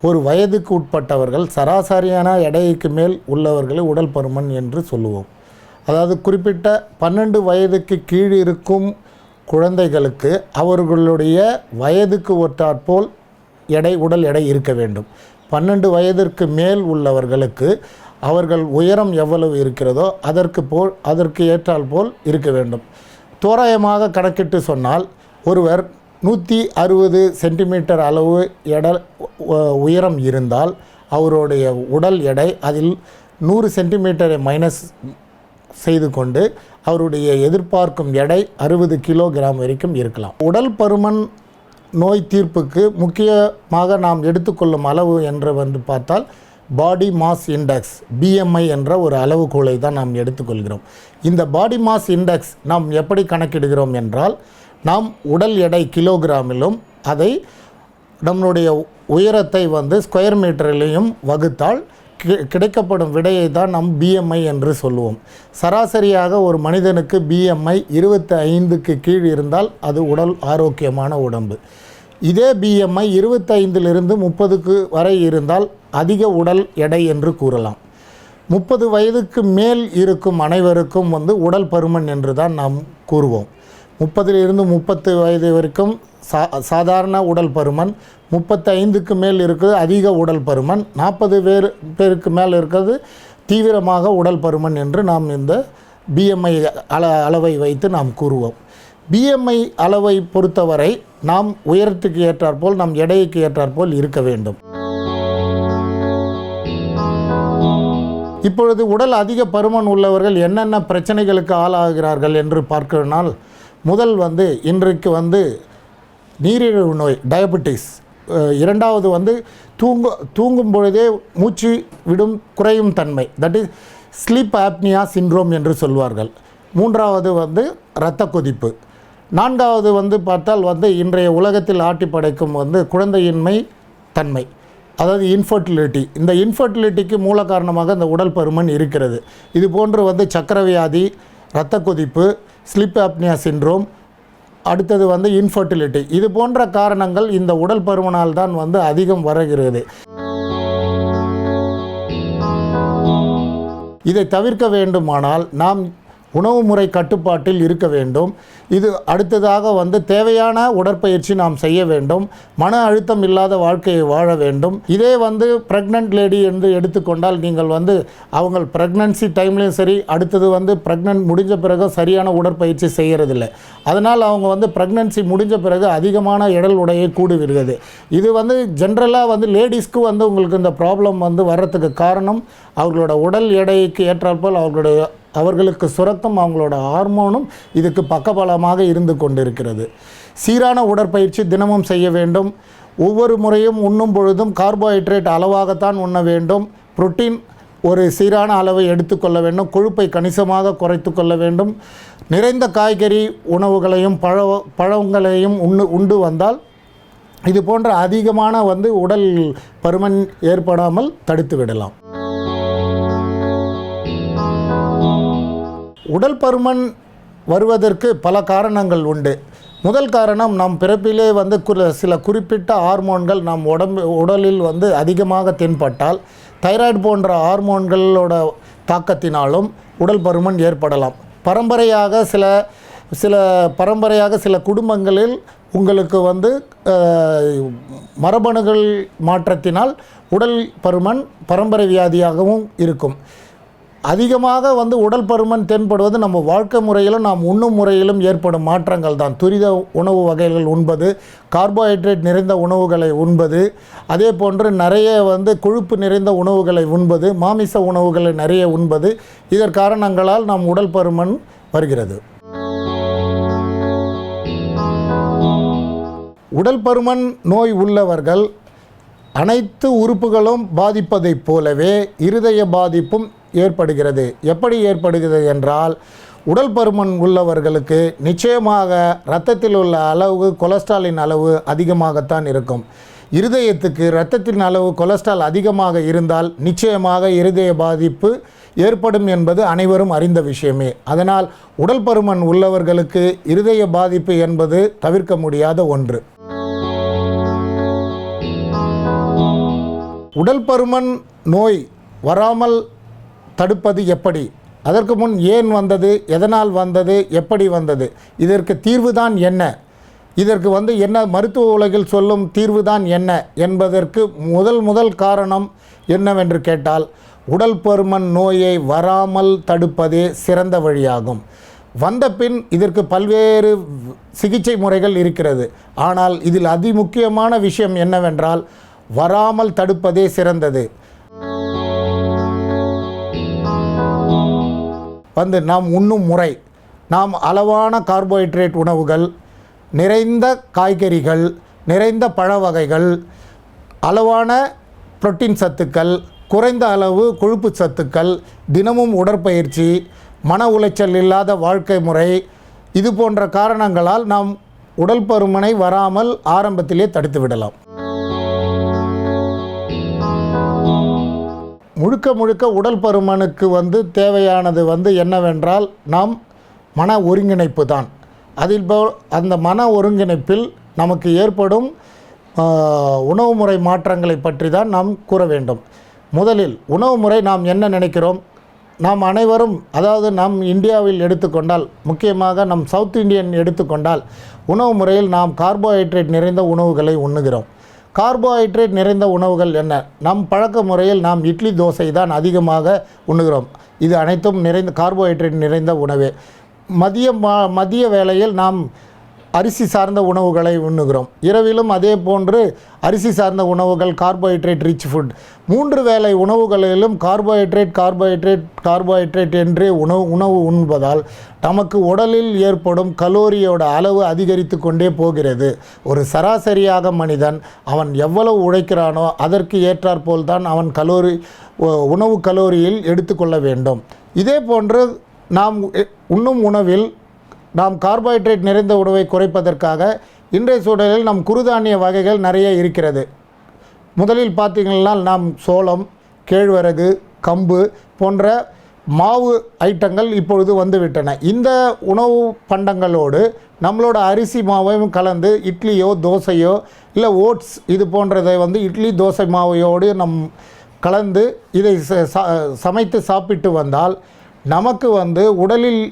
ஒரு வயதுக்கு உட்பட்டவர்கள் சராசரியான எடைக்கு மேல் உள்ளவர்களை உடல் பருமன் என்று சொல்லுவோம். அதாவது குறிப்பிட்ட 12 வயதுக்கு கீழ் இருக்கும் குழந்தைகளுக்கு அவர்களுடைய வயதுக்கு ஒற்றாற்போல் உடல் எடை இருக்க வேண்டும். 12 வயதிற்கு மேல் உள்ளவர்களுக்கு அவர்கள் உயரம் எவ்வளவு இருக்கிறதோ அதற்கு ஏற்றால் போல் இருக்க வேண்டும். தோராயமாக கணக்கிட்டு சொன்னால் ஒருவர் 160 சென்டிமீட்டர் அளவு உயரம் இருந்தால் அவருடைய உடல் எடை அதில் 100 சென்டிமீட்டரை மைனஸ் செய்து கொண்டு அவருடைய எதிர்பார்க்கும் எடை 60 கிலோகிராம் வரைக்கும் இருக்கலாம். உடல் பருமன் நோய் தீர்ப்புக்கு முக்கியமாக நாம் எடுத்துக்கொள்ளும் அளவு என்று பார்த்தால் பாடி மாஸ் இண்டெக்ஸ் BMI என்ற ஒரு அளவுகோலை தான் நாம் எடுத்துக்கொள்கிறோம். இந்த பாடி மாஸ் இண்டெக்ஸ் நாம் எப்படி கணக்கிடுகிறோம் என்றால், நாம் உடல் எடை கிலோகிராமிலும் அதை நம்முடைய உயரத்தை ஸ்கொயர் மீட்டரிலையும் வகுத்தால் கிடைக்கப்படும் விடையை தான் நாம் BMI என்று சொல்லுவோம். சராசரியாக ஒரு மனிதனுக்கு BMI 25க்கு கீழ் இருந்தால் அது உடல் ஆரோக்கியமான உடம்பு. இதே BMI 25லிருந்து 30க்கு வரை இருந்தால் அதிக உடல் எடை என்று கூறலாம். 30 வயதுக்கு மேல் இருக்கும் அனைவருக்கும் உடல் பருமன் என்று தான் நாம் கூறுவோம். 30லிருந்து 30 வயது வரைக்கும் சாதாரண உடல் பருமன், 35க்கு மேல் இருக்கிறது அதிக உடல் பருமன், 40 பேருக்கு மேல் இருக்கிறது தீவிரமாக உடல் பருமன் என்று நாம் இந்த BMI அளவை வைத்து நாம் கூறுவோம். BMI அளவை பொறுத்தவரை நாம் உயரத்துக்கு ஏற்றாற்போல் நம் எடைக்கு ஏற்றாற்போல் இருக்க வேண்டும். இப்பொழுது உடல் அதிக பருமன் உள்ளவர்கள் என்னென்ன பிரச்சனைகளுக்கு ஆளாகிறார்கள் என்று பார்க்கணும்னால், முதல் இன்றைக்கு நீரிழிவு நோய் டயபெட்டிஸ், இரண்டாவது தூங்கும் பொழுதே மூச்சு குறையும் தன்மை, that is sleep apnoea syndrome என்று சொல்வார்கள். மூன்றாவது இரத்த கொதிப்பு. நான்காவது பார்த்தால் இன்றைய உலகத்தில் ஆட்டி படைக்கும் குழந்தையின்மை தன்மை, அதாவது இன்ஃபர்டிலிட்டி. இந்த இன்ஃபர்டிலிட்டிக்கு மூல காரணமாக இந்த உடல் பருமன் இருக்கிறது. இது போன்று சக்கரவியாதி, இரத்த கொதிப்பு, ஸ்லீப் ஆப்னியா சிண்ட்ரோம், அடுத்தது இன்ஃபர்டிலிட்டி, இது போன்ற காரணங்கள் இந்த உடல் பருமனால் தான் அதிகம் வருகிறது. இதை தவிர்க்க வேண்டுமானால் நாம் உணவு முறை கட்டுப்பாட்டில் இருக்க வேண்டும். இது அடுத்ததாக தேவையான உடற்பயிற்சி நாம் செய்ய வேண்டும். மன அழுத்தம் இல்லாத வாழ்க்கையை வாழ வேண்டும். இதே ப்ரெக்னென்ட் லேடி என்று எடுத்துக்கொண்டால் நீங்கள் அவங்க ப்ரெக்னன்சி டைம்லேயும் சரி, அடுத்தது ப்ரெக்னென்ட் முடிஞ்ச பிறகு சரியான உடற்பயிற்சி செய்கிறதில்லை. அதனால் அவங்க ப்ரெக்னன்சி முடிஞ்ச பிறகு அதிகமான உடையை கூடுகிறது. இது ஜென்ரலாக லேடிஸ்க்கு உங்களுக்கு இந்த ப்ராப்ளம் வர்றதுக்கு காரணம் அவர்களோட உடல் எடைக்கு ஏற்றாற்போல் அவர்களுக்கு சுரக்கும் அவங்களோட ஹார்மோனும் இதுக்கு பக்கபலமாக இருந்து கொண்டிருக்கிறது. சீரான உடற்பயிற்சி தினமும் செய்ய வேண்டும். ஒவ்வொரு முறையும் உண்ணும் பொழுதும் கார்போஹைட்ரேட் அளவாகத்தான் உண்ண வேண்டும். புரோட்டீன் ஒரு சீரான அளவை எடுத்துக்கொள்ள வேண்டும். கொழுப்பை கணிசமாக குறைத்து கொள்ள வேண்டும். நிறைந்த காய்கறி உணவுகளையும் பழங்களையும் உண்டு வந்தால் இது போன்ற அதிகமான உடல் பருமன் ஏற்படாமல் தடுத்து விடலாம். உடல் பருமன் வருவதற்கு பல காரணங்கள் உண்டு. முதல் காரணம், நம் பிறப்பிலே சில குறிப்பிட்ட ஹார்மோன்கள் நம் உடலில் அதிகமாக தென்பட்டால் தைராய்டு போன்ற ஹார்மோன்களோட தாக்கத்தினாலும் உடல் பருமன் ஏற்படலாம். பரம்பரையாக சில குடும்பங்களில் உங்களுக்கு மரபணுகள் மாற்றத்தினால் உடல் பருமன் பரம்பரை வியாதியாகவும் இருக்கும். அதிகமாக உடல் பருமன் தென்படுவது நம்ம வாழ்க்கை முறையிலும் நாம் உண்ணும் முறையிலும் ஏற்படும் மாற்றங்கள் தான். துரித உணவு வகைகள் உண்பது, கார்போஹைட்ரேட் நிறைந்த உணவுகளை உண்பது, அதே போன்று நிறைய கொழுப்பு நிறைந்த உணவுகளை உண்பது, மாமிச உணவுகளை நிறைய உண்பது, இதன் காரணங்களால் நம் உடல் பருமன் வருகிறது. உடல் பருமன் நோய் உள்ளவர்கள் அனைத்து உறுப்புகளும் பாதிப்பதைப் போலவே இருதய பாதிப்பும் ஏற்படுகிறது. எப்படி ஏற்படுகிறது என்றால், உடல் பருமன் உள்ளவர்களுக்கு நிச்சயமாக இரத்தத்தில் உள்ள அளவு, கொலஸ்ட்ராலின் அளவு அதிகமாகத்தான் இருக்கும். இருதயத்துக்கு இரத்தத்தின் அளவு, கொலஸ்ட்ரால் அதிகமாக இருந்தால் நிச்சயமாக இருதய பாதிப்பு ஏற்படும் என்பது அனைவரும் அறிந்த விஷயமே. அதனால் உடல் பருமன் உள்ளவர்களுக்கு இருதய பாதிப்பு என்பது தவிர்க்க முடியாத ஒன்று. உடல் பருமன் நோய் வராமல் தடுப்பது எப்படி? அதற்கு முன் ஏன் வந்தது, எதனால் வந்தது, எப்படி வந்தது, இதற்கு தீர்வுதான் என்ன, இதற்கு என்ன மருத்துவ உலகில் சொல்லும் தீர்வுதான் என்ன என்பதற்கு முதல் காரணம் என்னவென்று கேட்டால், உடல் பருமன் நோயை வராமல் தடுப்பதே சிறந்த வழியாகும். வந்த பின் இதற்கு பல்வேறு சிகிச்சை முறைகள் இருக்கிறது. ஆனால் இதில் அதிமுக்கியமான விஷயம் என்னவென்றால், வராமல் தடுப்பதே சிறந்தது. நாம் உண்ணும் முறை, நாம் அளவான கார்போஹைட்ரேட் உணவுகள், நிறைந்த காய்கறிகள், நிறைந்த பழ வகைகள், அளவான புரோட்டீன் சத்துக்கள், குறைந்த அளவு கொழுப்பு சத்துக்கள், தினமும் உடற்பயிற்சி, மன உளைச்சல் இல்லாத வாழ்க்கை முறை, இது போன்ற காரணங்களால் நாம் உடல் பருமனை வராமல் ஆரம்பத்திலே தடுத்து விடலாம். முழுக்க உடல் பருமனுக்கு தேவையானது என்னவென்றால், நாம் மன ஒருங்கிணைப்பு தான். அந்த மன ஒருங்கிணைப்பில் நமக்கு ஏற்படும் உணவு முறை மாற்றங்களை பற்றி தான் நாம் கூற வேண்டும். முதலில் உணவு முறை நாம் என்ன நினைக்கிறோம்? நாம் அனைவரும், அதாவது நம் இந்தியாவில் எடுத்துக்கொண்டால், முக்கியமாக நம் சவுத் இந்தியன் எடுத்துக்கொண்டால், உணவு முறையில் நாம் கார்போஹைட்ரேட் நிறைந்த உணவுகளை உண்ணுகிறோம். கார்போஹைட்ரேட் நிறைந்த உணவுகள் என்ன? நம் பழக்க முறையில் நாம் இட்லி தோசை தான் அதிகமாக உண்ணுகிறோம். இது அனைத்தும் கார்போஹைட்ரேட் நிறைந்த உணவே. மதிய வேளையில் நாம் அரிசி சார்ந்த உணவுகளை உண்ணுகிறோம். இரவிலும் அதே போன்று அரிசி சார்ந்த உணவுகள், கார்போஹைட்ரேட் ரிச் ஃபுட். 3 வேளை உணவுகளிலும் கார்போஹைட்ரேட் என்றே உணவு உண்பதால் நமக்கு உடலில் ஏற்படும் கலோரியோட அளவு அதிகரித்து கொண்டே போகிறது. ஒரு சராசரியாக மனிதன் அவன் எவ்வளவு உழைக்கிறானோ அதற்கு ஏற்றாற்போல் தான் அவன் உணவு கலோரியில் எடுத்துக்கொள்ள வேண்டும். இதே போன்று நாம் உண்ணும் உணவில் நாம் கார்போஹைட்ரேட் நிறைந்த உணவை குறைப்பதற்காக இன்றைய சூழலில் நம் குறுதானிய வகைகள் நிறைய இருக்கிறது. முதலில் பார்த்தீங்கன்னா நாம் சோளம், கேழ்வரகு, கம்பு போன்ற மாவு ஐட்டங்கள் இப்பொழுது வந்துவிட்டன. இந்த உணவு பண்டங்களோடு நம்மளோட அரிசி மாவையும் கலந்து இட்லியோ தோசையோ இல்லை ஓட்ஸ் இது போன்றதை இட்லி தோசை மாவையோடு கலந்து இதை சமைத்து சாப்பிட்டு வந்தால் நமக்கு உடலில்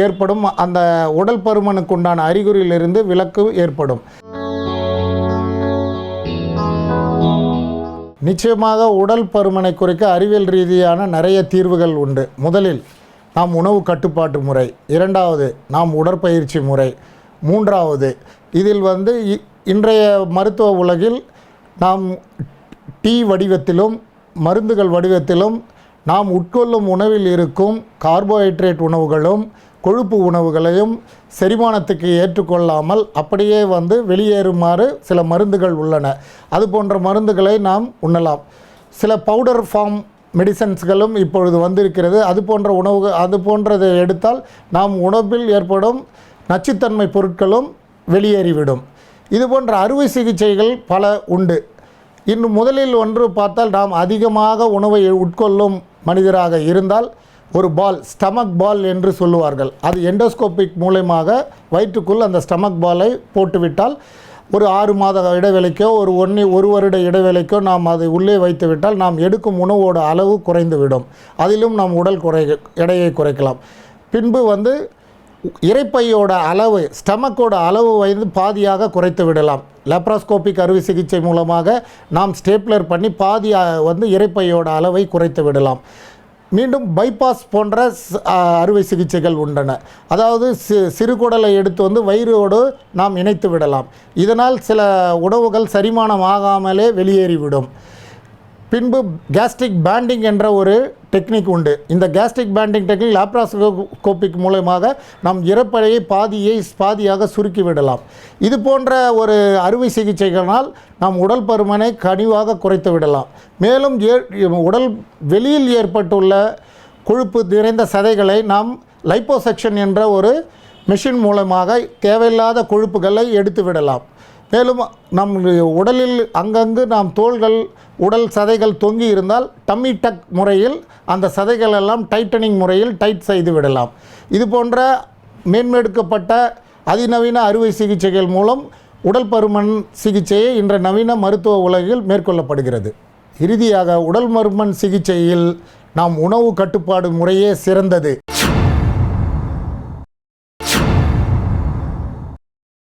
ஏற்படும் அந்த உடல் பருமனுக்கு உண்டான அறிகுறியிலிருந்து விலக்கு ஏற்படும். நிச்சயமாக உடல் பருமனை குறைக்க அறிவியல் ரீதியான நிறைய தீர்வுகள் உண்டு. முதலில் நாம் உணவு கட்டுப்பாட்டு முறை, இரண்டாவது நாம் உடற்பயிற்சி முறை, மூன்றாவது இதில் இன்றைய மருத்துவ உலகில் நாம் டீ வடிவத்திலும் மருந்துகள் வடிவத்திலும் நாம் உட்கொள்ளும் உணவில் இருக்கும் கார்போஹைட்ரேட் உணவுகளும் கொழுப்பு உணவுகளையும் செரிமானத்துக்கு ஏற்றுக்கொள்ளாமல் அப்படியே வெளியேறுமாறு சில மருந்துகள் உள்ளன. அது போன்ற மருந்துகளை நாம் உண்ணலாம். சில பவுடர் ஃபார்ம் மெடிசன்ஸ்களும் இப்பொழுது வந்திருக்கிறது. அது போன்றதை எடுத்தால் நாம் உணவில் ஏற்படும் நச்சுத்தன்மை பொருட்களும் வெளியேறிவிடும். இது போன்ற அறுவை சிகிச்சைகள் பல உண்டு. இன்னும் முதலில் பார்த்தால் நாம் அதிகமாக உணவை உட்கொள்ளும் மனிதராக இருந்தால் ஒரு ஸ்டமக் பால் என்று சொல்லுவார்கள். அது எண்டோஸ்கோபிக் மூலமாக வயிற்றுக்குள் அந்த ஸ்டமக் பாலை போட்டுவிட்டால் ஒரு 6 மாத இடைவெளிக்கோ ஒரு வருட இடைவெளிக்கோ நாம் அதை உள்ளே வைத்து விட்டால் நாம் எடுக்கும் உணவோட அளவு குறைந்துவிடும். அதிலும் நாம் எடையை குறைக்கலாம். பின்பு இரைப்பையோட அளவு, ஸ்டமக்கோட அளவு பாதியாக குறைத்து விடலாம். லேப்ராஸ்கோபிக் அறுவை சிகிச்சை மூலமாக நாம் ஸ்டேப்லர் பண்ணி பாதி இரைப்பையோட அளவை குறைத்து விடலாம். மீண்டும் பைபாஸ் போன்ற அறுவை சிகிச்சைகள் உண்டன. அதாவது சிறுகுடலை எடுத்து வயிறோடு நாம் இணைத்து விடலாம். இதனால் சில உணவுகள் செரிமானம் ஆகாமலே வெளியேறிவிடும். பின்பு கேஸ்ட்ரிக் பேண்டிங் என்ற ஒரு டெக்னிக் உண்டு. இந்த கேஸ்ட்ரிக் பேண்டிங் டெக்னிக் லேப்ராஸ்கோபிக் மூலமாக நாம் இரைப்பையை பாதியாக சுருக்கி விடலாம். இது போன்ற ஒரு அறுவை சிகிச்சைகளால் நாம் உடல் பருமனை கனிவாக குறைத்து விடலாம். மேலும் உடல் வெளியில் ஏற்பட்டுள்ள கொழுப்பு நிறைந்த சதைகளை நாம் லைப்போசெக்ஷன் என்ற ஒரு மெஷின் மூலமாக தேவையில்லாத கொழுப்புகளை எடுத்து விடலாம். மேலும் நம் உடலில் அங்கங்கு நாம் தோள்கள், உடல் சதைகள் தொங்கி இருந்தால் டம்மி டக் முறையில் அந்த சதைகள் எல்லாம் டைட்டனிங் முறையில் டைட் செய்து விடலாம். இது போன்ற மேம்படுத்தப்பட்ட அதிநவீன அறுவை சிகிச்சைகள் மூலம் உடல் பருமன் சிகிச்சையை இன்ற நவீன மருத்துவ உலகில் மேற்கொள்ளப்படுகிறது. இறுதியாக உடல் பருமன் சிகிச்சையில் நாம் உணவு கட்டுப்பாடு முறையே சிறந்தது.